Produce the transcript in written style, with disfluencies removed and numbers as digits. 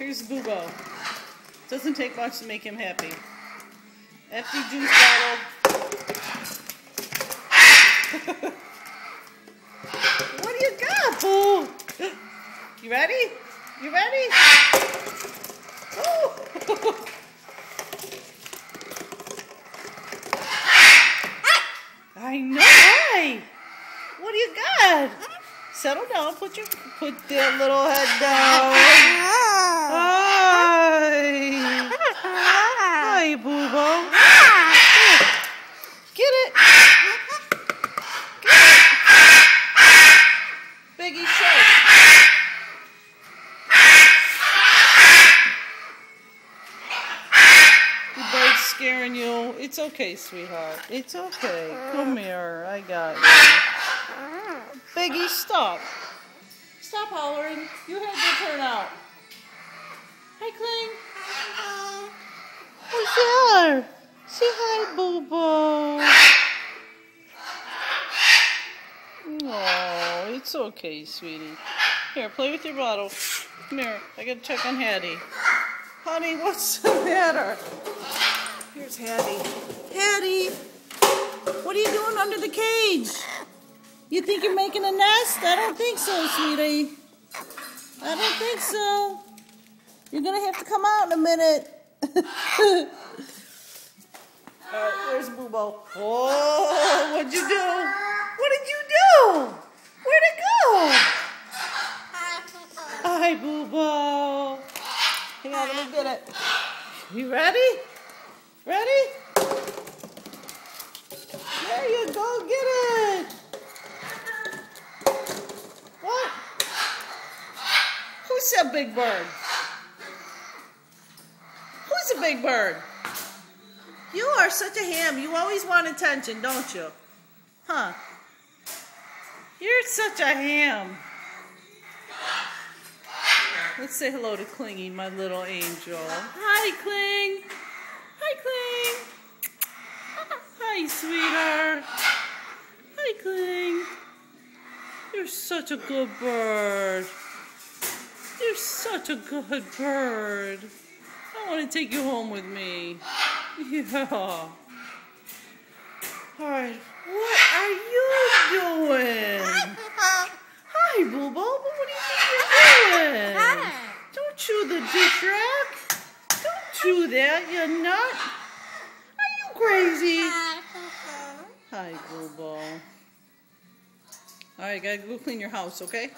Here's Boo-Bo. Doesn't take much to make him happy. Empty juice bottle. What do you got, Boo? You ready? You ready? Oh. I know. Hi. What do you got? Settle down. Put that little head down. Hi. Hi, Boo-Bo. Get it. Get it. Biggie shake. The bird's scaring you. It's okay, sweetheart. It's okay. Come here. I got you. Biggie, stop. Stop hollering. You had your turn out. Hi, Kling. What's there? Say hi, Boo-Bo. Oh, it's okay, sweetie. Here, play with your bottle. Come here. I gotta check on Hattie. Honey, what's the matter? Here's Hattie. Hattie, what are you doing under the cage? You think you're making a nest? I don't think so, sweetie. I don't think so. You're gonna have to come out in a minute. Alright, where's Boo-Bo? Whoa, what'd you do? What did you do? Where'd it go? Hi, Boo-Bo. Hang on, let me get it. You ready? Ready? There you go, get it. What? Who said big bird? Who's a big bird? You are such a ham. You always want attention, don't you? Huh? You're such a ham. Let's say hello to Clingy, my little angel. Hi, Kling. Hi, Kling. Hi, sweetheart. Hi, Kling. You're such a good bird. You're such a good bird. I want to take you home with me. Yeah. All right. What are you doing? Hi, Boo-Bo. But what do you think you're doing? Don't chew the dish rack. Don't chew that, you nut. Are you crazy? Hi, Boo-Bo. All right, gotta go clean your house, okay?